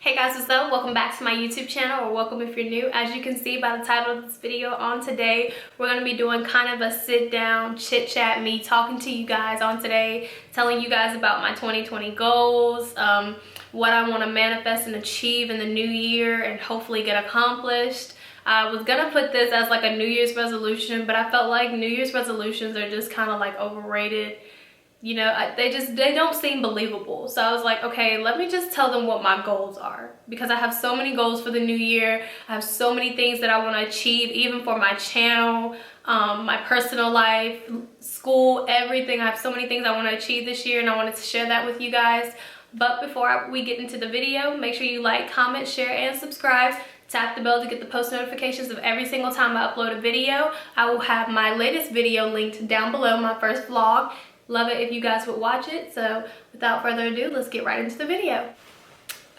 Hey guys, what's up? Welcome back to my YouTube channel, or welcome if you're new. As you can see by the title of this video, on today we're going to be doing kind of a sit down chit chat, me talking to you guys on today, telling you guys about my 2020 goals, what I want to manifest and achieve in the new year and hopefully get accomplished. I was gonna put this as like a New Year's resolution, but I felt like New Year's resolutions are just kind of like overrated. You know, they don't seem believable. So I was like, okay, let me just tell them what my goals are, because I have so many goals for the new year. I have so many things that I want to achieve, even for my channel, my personal life, school, everything. I have so many things I want to achieve this year, and I wanted to share that with you guys. But before we get into the video, make sure you like, comment, share, and subscribe. Tap the bell to get the post notifications of every single time I upload a video. I will have my latest video linked down below, my first vlog. Love it if you guys would watch it. So without further ado, let's get right into the video.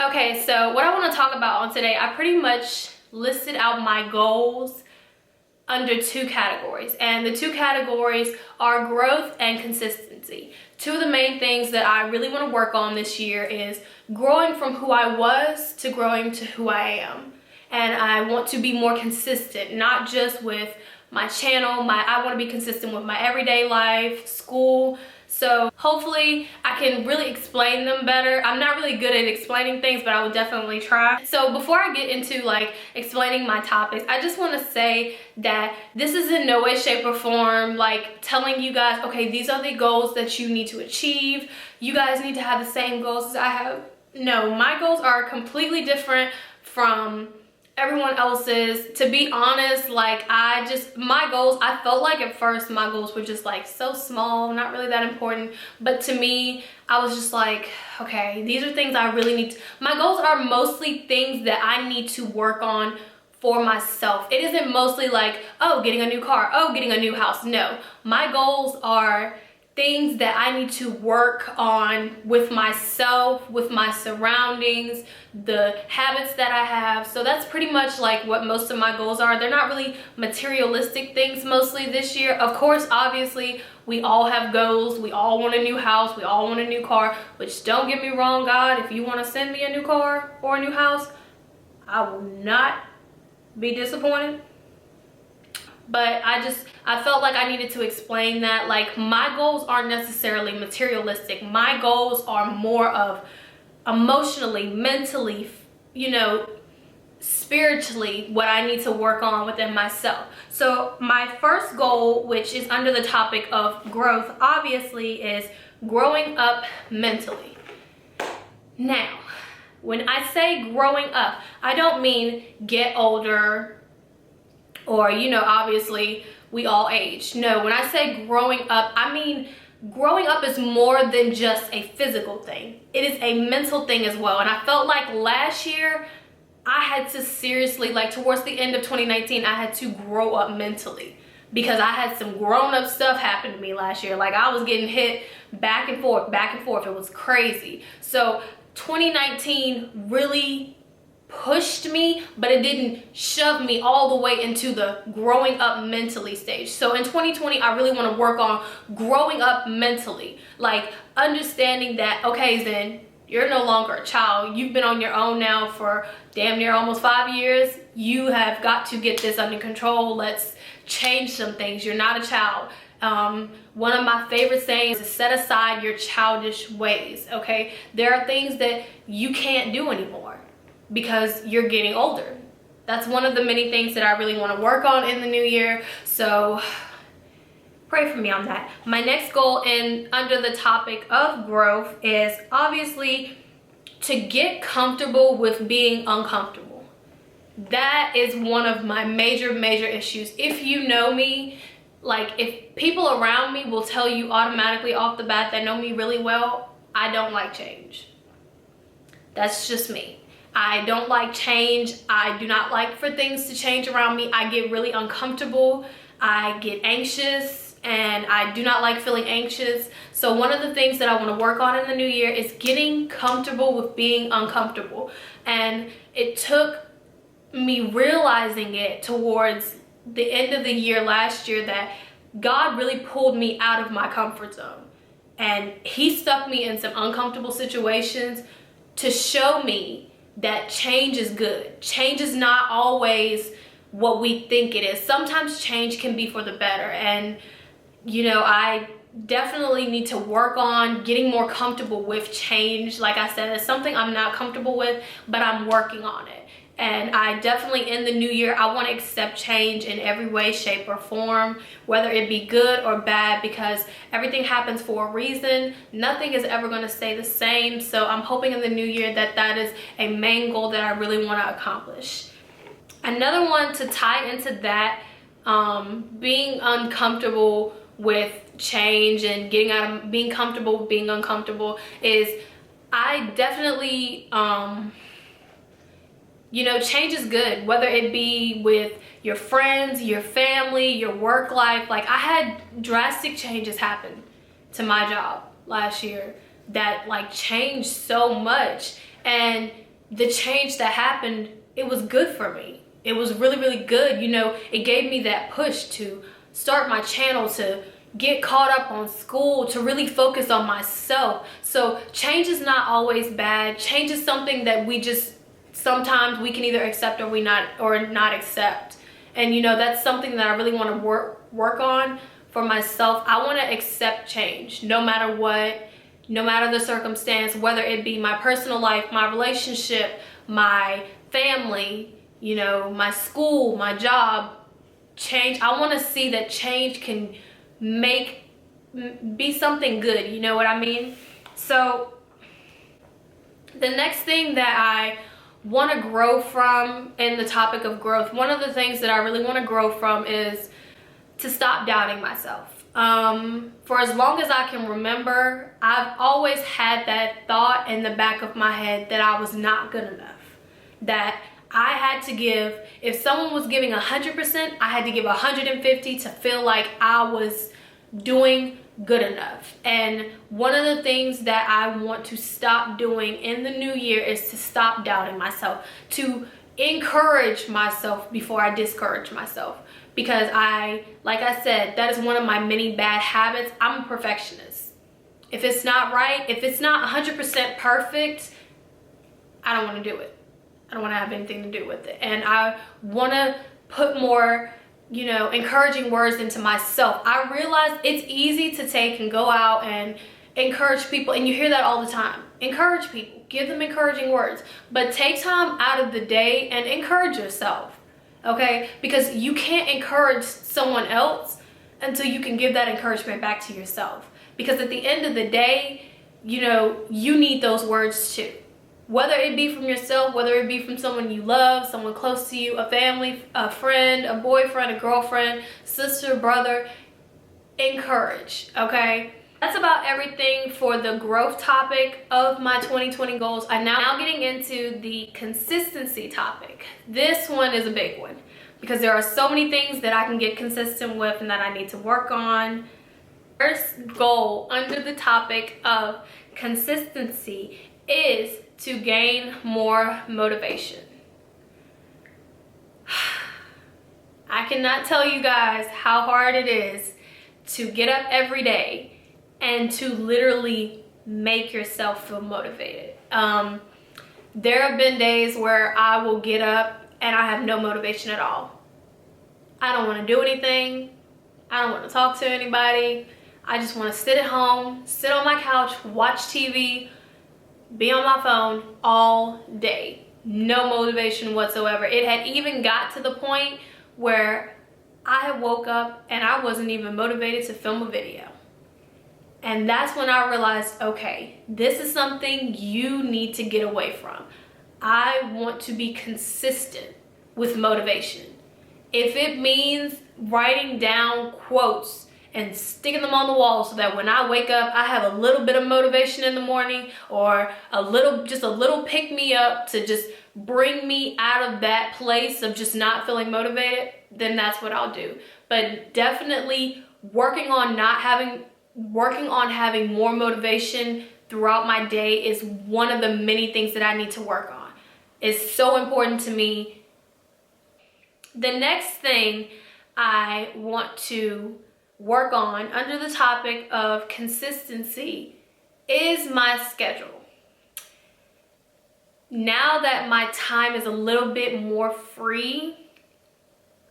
Okay, so what I want to talk about on today, I pretty much listed out my goals under two categories, and the two categories are growth and consistency. Two of the main things that I really want to work on this year is growing from who I was to growing to who I am. And I want to be more consistent, not just with my channel, I want to be consistent with my everyday life, school. So hopefully I can really explain them better. I'm not really good at explaining things, but I will definitely try. So before I get into like explaining my topics, I just want to say that this is in no way, shape, or form like telling you guys, okay, these are the goals that you need to achieve. You guys need to have the same goals as I have. No, my goals are completely different from everyone else's. To be honest, like my goals, I felt like at first my goals were just like so small, not really that important, but to me I was just like, okay, these are things I really need to, my goals are mostly things that I need to work on for myself. It isn't mostly like, oh, getting a new car, oh, getting a new house. No, my goals are things that I need to work on with myself, with my surroundings, the habits that I have. So that's pretty much like what most of my goals are. They're not really materialistic things mostly this year. Of course, obviously, we all have goals. We all want a new house. We all want a new car, which don't get me wrong, God, if you want to send me a new car or a new house, I will not be disappointed. But I felt like I needed to explain that, like, my goals aren't necessarily materialistic. My goals are more of emotionally, mentally, you know, spiritually, what I need to work on within myself. So my first goal, which is under the topic of growth, obviously, is growing up mentally. Now, when I say growing up, I don't mean get older, or, you know, obviously we all age. No, when I say growing up, I mean growing up is more than just a physical thing. It is a mental thing as well. And I felt like last year I had to seriously, like towards the end of 2019, I had to grow up mentally, because I had some grown-up stuff happen to me last year. Like I was getting hit back and forth, back and forth. It was crazy. So 2019 really pushed me, but it didn't shove me all the way into the growing up mentally stage. So in 2020, I really want to work on growing up mentally, like understanding that, okay, Zin, you're no longer a child. You've been on your own now for damn near almost 5 years. You have got to get this under control. Let's change some things. You're not a child. One of my favorite sayings is set aside your childish ways, okay? There are things that you can't do anymore because you're getting older. That's one of the many things that I really want to work on in the new year. So pray for me on that. My next goal under the topic of growth is obviously to get comfortable with being uncomfortable. That is one of my major issues. If you know me, like if people around me will tell you automatically off the bat that know me really well, I don't like change. That's just me. I don't like change. I do not like for things to change around me. I get really uncomfortable. I get anxious, and I do not like feeling anxious. So one of the things that I want to work on in the new year is getting comfortable with being uncomfortable. And it took me realizing it towards the end of the year last year that God really pulled me out of my comfort zone. And he stuck me in some uncomfortable situations to show me that change is good. Change is not always what we think it is. Sometimes change can be for the better, and you know, I definitely need to work on getting more comfortable with change. Like I said, it's something I'm not comfortable with, but I'm working on it. And I definitely, in the new year, I want to accept change in every way, shape, or form, whether it be good or bad, because everything happens for a reason. Nothing is ever going to stay the same. So I'm hoping in the new year that that is a main goal that I really want to accomplish. Another one to tie into that, being uncomfortable with change and getting out of being comfortable with being uncomfortable, is I definitely you know, change is good, whether it be with your friends, your family, your work life. Like, I had drastic changes happen to my job last year that like changed so much, and the change that happened, it was good for me. It was really, really good. You know, it gave me that push to start my channel, to get caught up on school, to really focus on myself. So change is not always bad. Change is something that we just, sometimes we can either accept or not accept. And you know, that's something that I really want to work on for myself. I want to accept change no matter what, no matter the circumstance, whether it be my personal life, my relationship, my family, you know, my school, my job. Change, I want to see that change can be something good, you know what I mean? So the next thing that I want to grow from, in the topic of growth, one of the things that I really want to grow from is to stop doubting myself. For as long as I can remember, I've always had that thought in the back of my head that I was not good enough, that I had to give, if someone was giving 100%, I had to give 150 to feel like I was doing good enough. And one of the things that I want to stop doing in the new year is to stop doubting myself, to encourage myself before I discourage myself. Because like I said, that is one of my many bad habits. I'm a perfectionist. If it's not right, if it's not 100% perfect, I don't want to do it. I don't want to have anything to do with it. And I want to put more, you know, encouraging words into myself. I realize it's easy to take and go out and encourage people, and you hear that all the time. Encourage people, give them encouraging words, but take time out of the day and encourage yourself, okay? Because you can't encourage someone else until you can give that encouragement back to yourself. Because at the end of the day, you know, you need those words too. Whether it be from yourself, whether it be from someone you love, someone close to you, a family, a friend, a boyfriend, a girlfriend, sister, brother, encourage, okay? That's about everything for the growth topic of my 2020 goals. I'm now getting into the consistency topic. This one is a big one because there are so many things that I can get consistent with and that I need to work on. First goal under the topic of consistency is to gain more motivation. I cannot tell you guys how hard it is to get up every day and to literally make yourself feel motivated. There have been days where I will get up and I have no motivation at all. I don't want to do anything. I don't want to talk to anybody. I just want to sit at home, sit on my couch, watch TV, be on my phone all day. No motivation whatsoever. It had even got to the point where I woke up and I wasn't even motivated to film a video. And that's when I realized, okay, this is something you need to get away from. I want to be consistent with motivation. If it means writing down quotes and sticking them on the wall so that when I wake up, I have a little bit of motivation in the morning, or just a little pick me up to just bring me out of that place of just not feeling motivated, then that's what I'll do. But definitely working on having more motivation throughout my day is one of the many things that I need to work on. It's so important to me. The next thing I want to work on under the topic of consistency is my schedule. now that my time is a little bit more free,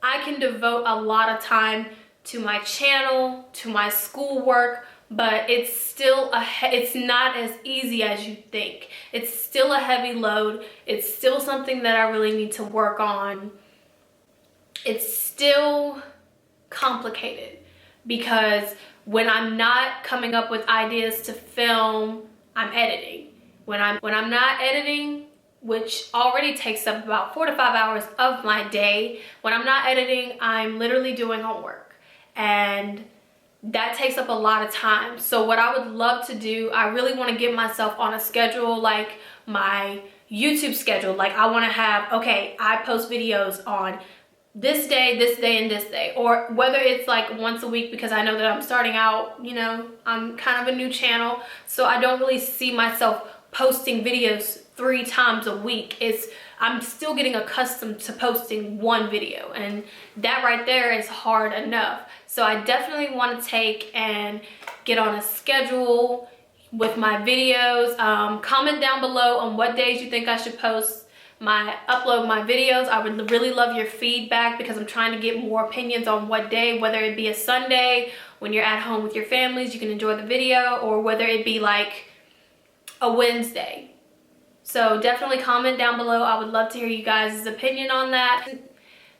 I can devote a lot of time to my channel, to my schoolwork, but it's still it's not as easy as you think. It's still a heavy load. It's still something that I really need to work on. It's still complicated because when I'm not coming up with ideas to film, I'm editing. When I'm not editing, which already takes up about 4 to 5 hours of my day, when I'm not editing, I'm literally doing homework. And that takes up a lot of time. So what I would love to do, I really want to get myself on a schedule, like my YouTube schedule. Like I want to have, okay, I post videos on this day, and this day, or whether it's like once a week, because I know that I'm starting out, you know, I'm kind of a new channel, so I don't really see myself posting videos 3 times a week. I'm still getting accustomed to posting one video, and that right there is hard enough. So I definitely want to take and get on a schedule with my videos. Comment down below on what days you think I should upload my videos. I would really love your feedback because I'm trying to get more opinions on what day, whether it be a Sunday when you're at home with your families, you can enjoy the video, or whether it be like a Wednesday. So definitely comment down below. I would love to hear you guys' opinion on that.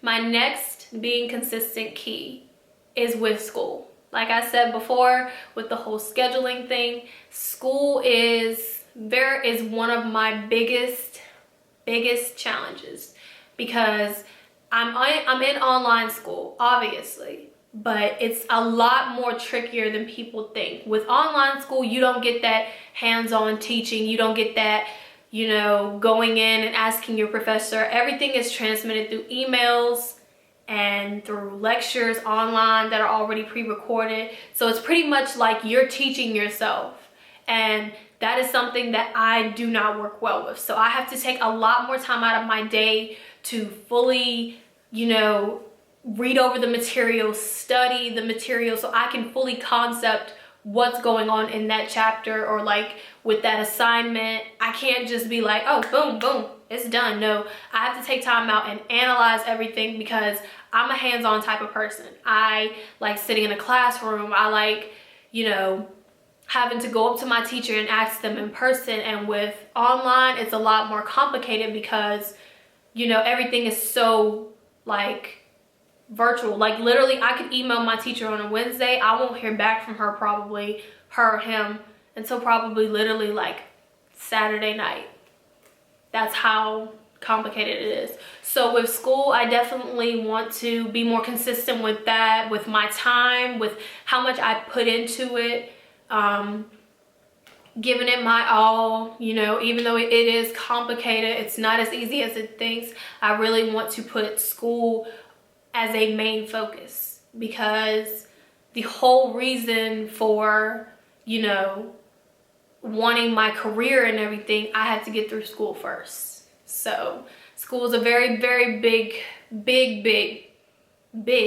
My next being consistent key is with school. Like I said before, with the whole scheduling thing, school is one of my biggest challenges, because I'm in online school, obviously, but it's a lot more trickier than people think. With online school, you don't get that hands-on teaching. You don't get that, you know, going in and asking your professor. Everything is transmitted through emails and through lectures online that are already pre-recorded. So it's pretty much like you're teaching yourself. And that is something that I do not work well with. So I have to take a lot more time out of my day to fully, you know, read over the material, study the material, so I can fully concept what's going on in that chapter, or like with that assignment. I can't just be like, oh, boom, boom, it's done. No, I have to take time out and analyze everything, because I'm a hands-on type of person. I like sitting in a classroom. I like, you know, having to go up to my teacher and ask them in person. And with online, it's a lot more complicated because, you know, everything is so like virtual. Like literally I could email my teacher on a Wednesday. I won't hear back from her, probably her or him, until probably literally like Saturday night. That's how complicated it is. So with school, I definitely want to be more consistent with that, with my time, with how much I put into it, giving it my all. You know, even though it is complicated, it's not as easy as it thinks. I really want to put school as a main focus, because the whole reason for, you know, wanting my career and everything, I have to get through school first. So school is a very, very big,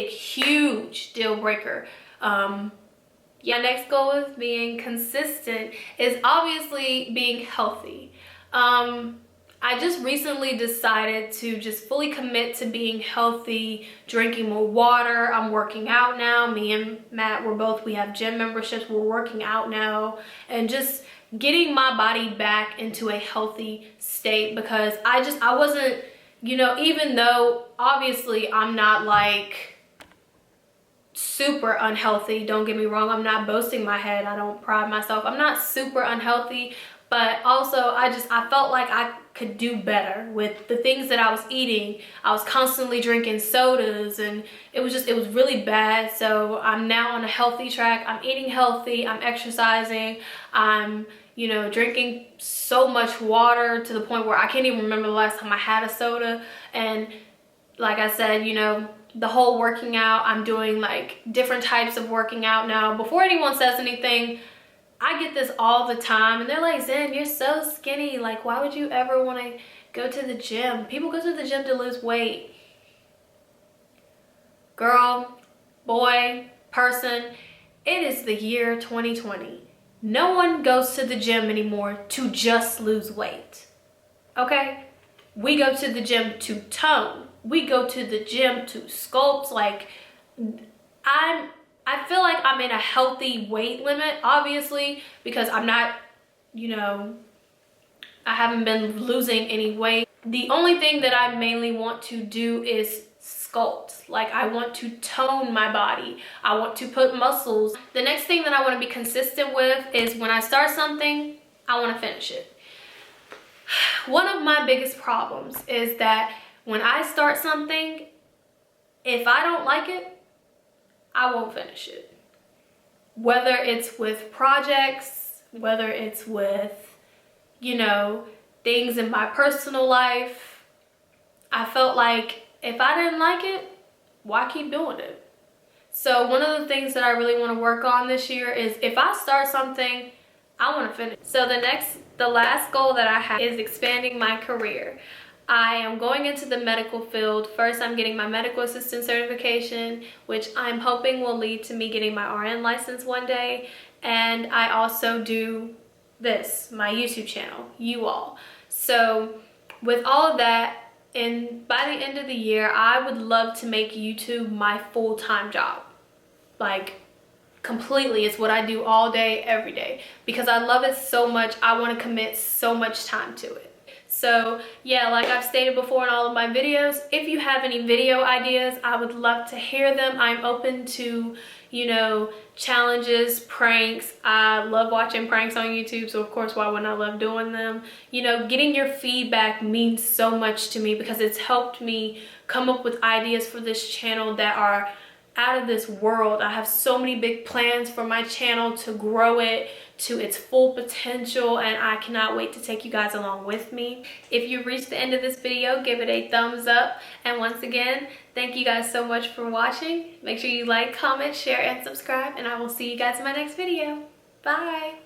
huge deal breaker. Yeah, next goal is being consistent, is obviously being healthy. I just recently decided to just fully commit to being healthy, drinking more water. I'm working out now. Me and Matt, we have gym memberships. We're working out now, and just getting my body back into a healthy state, because I wasn't, you know, even though obviously I'm not like super unhealthy, don't get me wrong, I'm not boasting my head, I don't pride myself, I'm not super unhealthy, but also I felt like I could do better with the things that I was eating. I was constantly drinking sodas, and it was really bad. So I'm now on a healthy track. I'm eating healthy, I'm exercising, I'm, you know, drinking so much water to the point where I can't even remember the last time I had a soda. And like I said, you know, the whole working out, I'm doing like different types of working out now. Before anyone says anything, I get this all the time, and they're like, Zin, you're so skinny. Like, why would you ever want to go to the gym? People go to the gym to lose weight. Girl, boy, person, it is the year 2020. No one goes to the gym anymore to just lose weight. okay? We go to the gym to tone. We go to the gym to sculpt. Like, I feel like I'm in a healthy weight limit, obviously, because I'm not, you know, I haven't been losing any weight. The only thing that I mainly want to do is sculpt. Like, I want to tone my body. I want to put muscles. The next thing that I want to be consistent with is when I start something, I want to finish it. One of my biggest problems is that when I start something, if I don't like it, I won't finish it. Whether it's with projects, whether it's with, you know, things in my personal life, I felt like if I didn't like it, why keep doing it? So one of the things that I really want to work on this year is if I start something, I want to finish. So the last goal that I have is expanding my career. I am going into the medical field. First, I'm getting my medical assistant certification, which I'm hoping will lead to me getting my RN license one day. And I also do this, my YouTube channel, you all. So with all of that, and by the end of the year, I would love to make YouTube my full-time job. Like, completely. It's what I do all day, every day, because I love it so much. I want to commit so much time to it. So yeah, like I've stated before in all of my videos, if you have any video ideas, I would love to hear them. I'm open to, you know, challenges, pranks. I love watching pranks on YouTube, so of course, why wouldn't I love doing them? You know, getting your feedback means so much to me because it's helped me come up with ideas for this channel that are out of this world. I have so many big plans for my channel to grow it to its full potential, and I cannot wait to take you guys along with me. If you reached the end of this video, give it a thumbs up. And once again, thank you guys so much for watching. Make sure you like, comment, share, and subscribe, and I will see you guys in my next video. Bye.